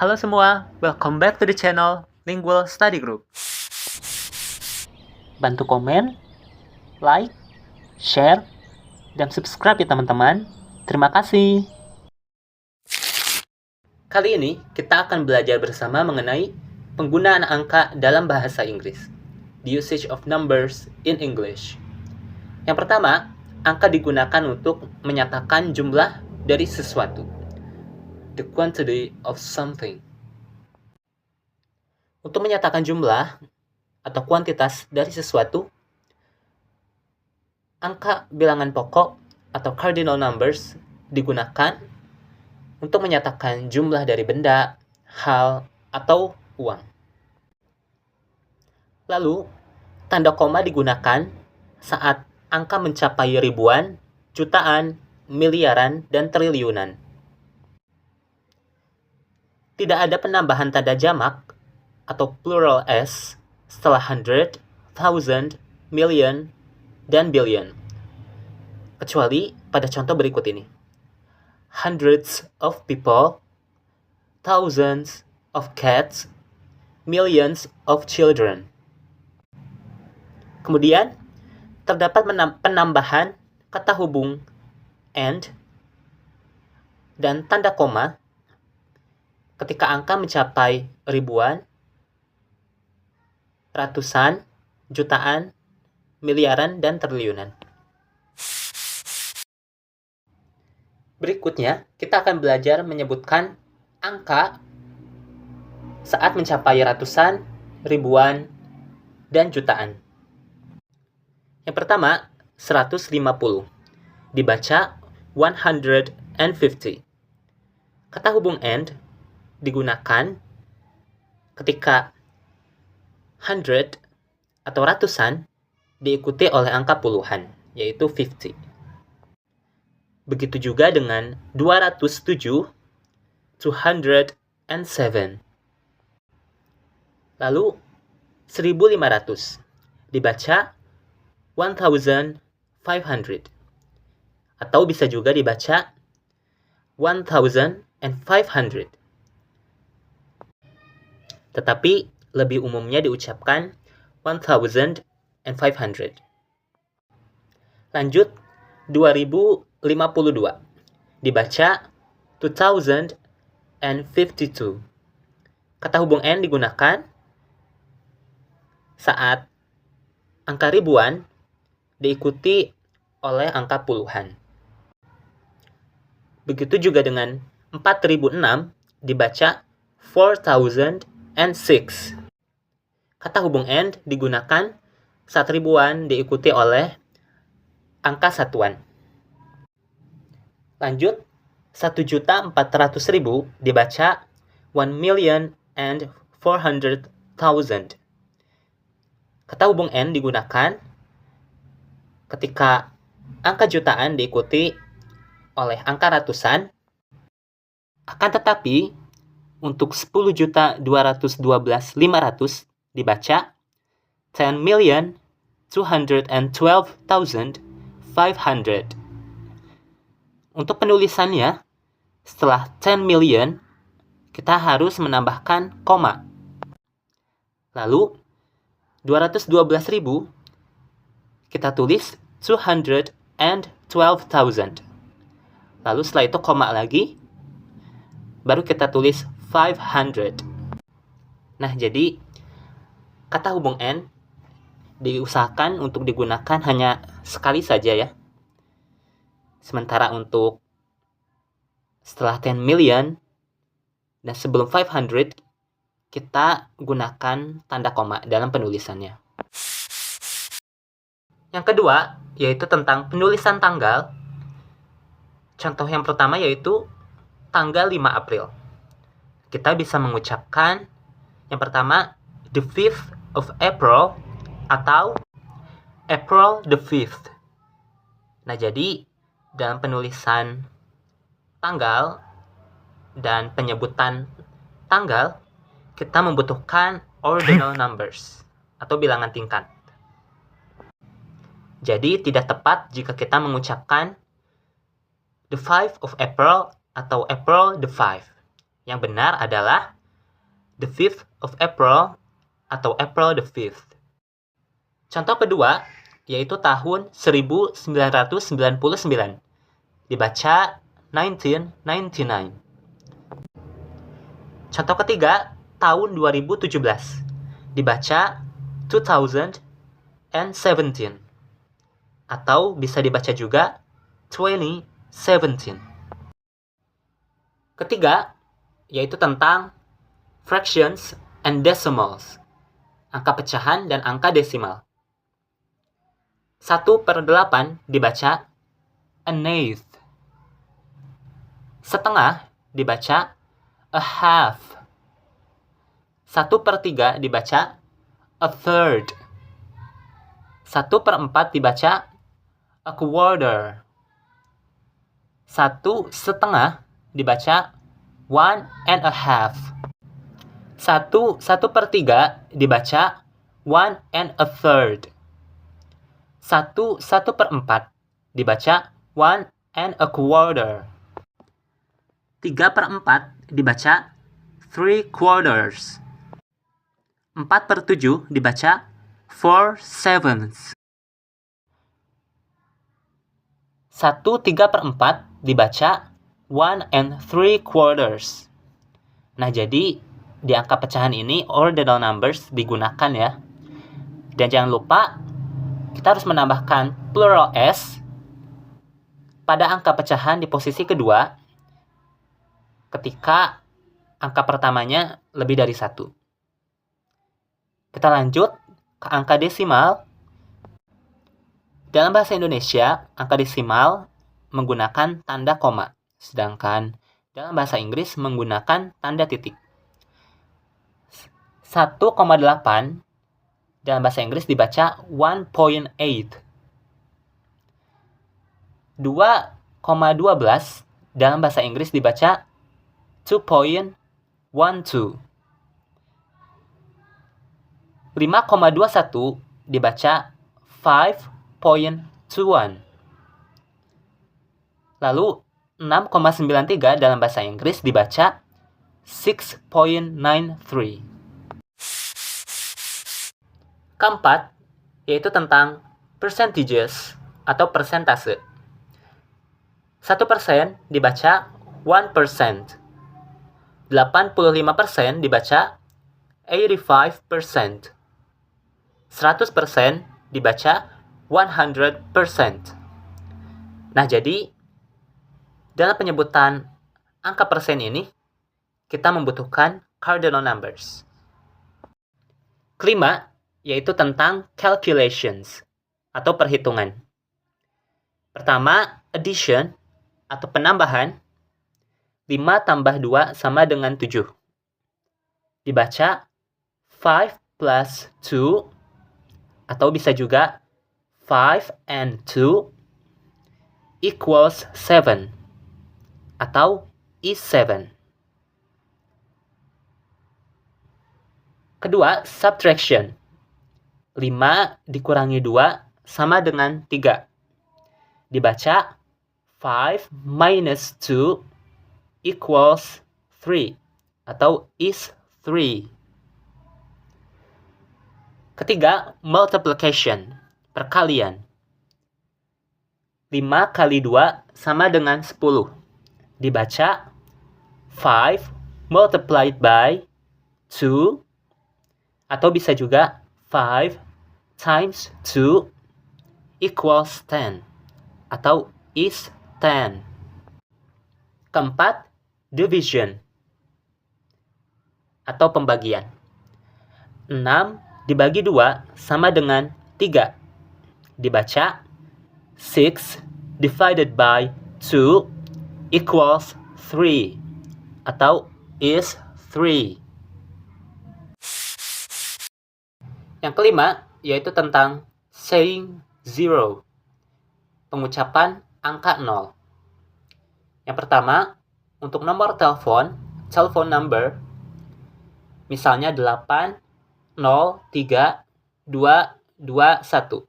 Halo semua, welcome back to the channel Lingual Study Group. Bantu komen, like, share, dan subscribe ya teman-teman. Terima kasih. Kali ini kita akan belajar bersama mengenai penggunaan angka dalam bahasa Inggris. The usage of numbers in English. Yang pertama, angka digunakan untuk menyatakan jumlah dari sesuatu. The quantity of something. Untuk menyatakan jumlah atau kuantitas dari sesuatu, angka bilangan pokok atau cardinal numbers digunakan untuk menyatakan jumlah dari benda, hal, atau uang. Lalu, tanda koma digunakan saat angka mencapai ribuan, jutaan, miliaran, dan triliunan. Tidak ada penambahan tanda jamak atau plural s setelah hundred, thousand, million, dan billion. Kecuali pada contoh berikut ini. Hundreds of people, thousands of cats, millions of children. Kemudian, terdapat penambahan kata hubung and dan tanda koma ketika angka mencapai ribuan, ratusan, jutaan, miliaran, dan triliunan. Berikutnya, kita akan belajar menyebutkan angka saat mencapai ratusan, ribuan, dan jutaan. Yang pertama, 150. Dibaca 150. Kata hubung and digunakan ketika hundred atau ratusan diikuti oleh angka puluhan, yaitu 50. Begitu juga dengan 207, 207. Lalu 1500 dibaca 1500 atau bisa juga dibaca 1500. Tetapi lebih umumnya diucapkan 1500. Lanjut, 2052 dibaca 2052. Kata hubung and digunakan saat angka ribuan diikuti oleh angka puluhan. Begitu juga dengan 4006 dibaca 4006. Kata hubung and digunakan saat ribuan diikuti oleh angka satuan. Lanjut, 1.400.000 dibaca 1.400.000. Kata hubung and digunakan ketika angka jutaan diikuti oleh angka ratusan. Akan tetapi, untuk 10.212.500 dibaca 10.212.500. Untuk penulisannya, setelah 10 million, kita harus menambahkan koma. Lalu, 212.000, kita tulis 212,000. Lalu setelah itu koma lagi, baru kita tulis 500. Nah, jadi kata hubung and diusahakan untuk digunakan hanya sekali saja ya. Sementara untuk setelah 10 million dan sebelum 500, kita gunakan tanda koma dalam penulisannya. Yang kedua, yaitu tentang penulisan tanggal. Contoh yang pertama yaitu tanggal 5 April. Kita bisa mengucapkan yang pertama, the 5th of April atau April the 5th. Nah, jadi dalam penulisan tanggal dan penyebutan tanggal, kita membutuhkan ordinal numbers atau bilangan tingkat. Jadi tidak tepat jika kita mengucapkan the 5th of April atau April the 5th. Yang benar adalah the 5th of April atau April the 5th. Contoh kedua, yaitu tahun 1999. Dibaca 1999. Contoh ketiga, tahun 2017. Dibaca 2017. Atau bisa dibaca juga 2017. Ketiga, yaitu tentang fractions and decimals. Angka pecahan dan angka desimal. 1/8 dibaca an eighth. Setengah dibaca a half. 1/3 dibaca a third. 1/4 dibaca a quarter. 1/2 dibaca 1.5. 1/3 dibaca 1.3. 1/4 dibaca 1.25. 3/4 dibaca 3/4. 4/7 dibaca 4/7. 1/3/4 dibaca 1 3/4. Nah, jadi di angka pecahan ini ordinal numbers digunakan ya. Dan jangan lupa kita harus menambahkan plural s pada angka pecahan di posisi kedua ketika angka pertamanya lebih dari 1. Kita lanjut ke angka desimal. Dalam bahasa Indonesia, angka desimal menggunakan tanda koma, sedangkan dalam bahasa Inggris menggunakan tanda titik. 1,8 dalam bahasa Inggris dibaca 1.8. 2,12 dalam bahasa Inggris dibaca 2.12. 5,21 dibaca 5.21. Lalu 6,93 dalam bahasa Inggris dibaca 6.93. Keempat, yaitu tentang percentages atau persentase. 1% dibaca 1%. 85% dibaca 85%. 100% dibaca 100%. Nah, jadi dalam penyebutan angka persen ini, kita membutuhkan cardinal numbers. Kelima, yaitu tentang calculations atau perhitungan. Pertama, addition atau penambahan. 5 tambah 2 sama dengan 7. Dibaca 5 plus 2 atau bisa juga 5 and 2 equals 7 atau is 7. Kedua, subtraction. 5 dikurangi 2 sama dengan 3. Dibaca 5 minus 2 equals 3 atau is 3. Ketiga, multiplication, perkalian. 5 kali 2 sama dengan 10. Dibaca 5 multiplied by 2 atau bisa juga 5 times 2 equals 10 atau is 10. Keempat, division atau pembagian. 6 dibagi 2 sama dengan 3. Dibaca 6 divided by 2 equals 3 atau is 3. Yang kelima, yaitu tentang saying zero, pengucapan angka 0. Yang pertama, untuk nomor telepon, telephone number, misalnya 803-221.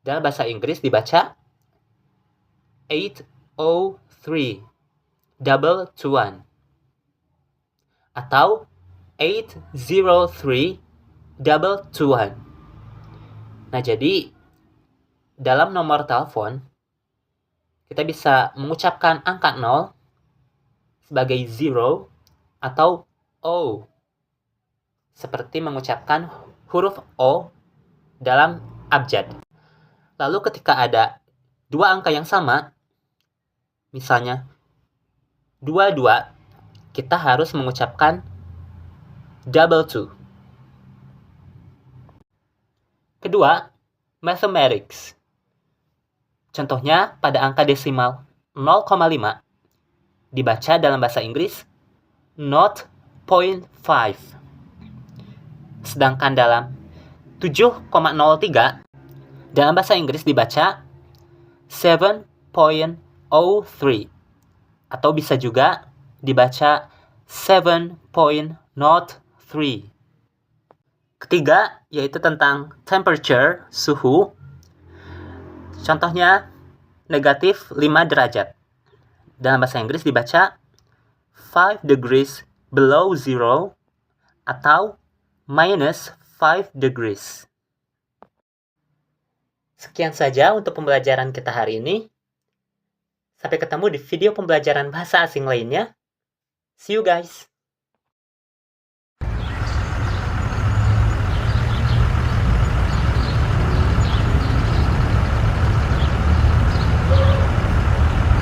Dalam bahasa Inggris dibaca 803-221. atau 803-221. Nah, jadi dalam nomor telepon kita bisa mengucapkan angka 0 sebagai 0 atau O, seperti mengucapkan huruf O dalam abjad. Lalu ketika ada dua angka yang sama, misalnya 22, kita harus mengucapkan double 2. Kedua, mathematics. Contohnya pada angka desimal 0,5 dibaca dalam bahasa Inggris 0.5. Sedangkan dalam 7,03 dalam bahasa Inggris dibaca 7.03 atau bisa juga dibaca 7.03. Ketiga, yaitu tentang temperature, suhu. Contohnya, negatif 5 derajat. Dalam bahasa Inggris dibaca 5 degrees below zero atau minus 5 degrees. Sekian saja untuk pembelajaran kita hari ini. Sampai ketemu di video pembelajaran bahasa asing lainnya. See you guys!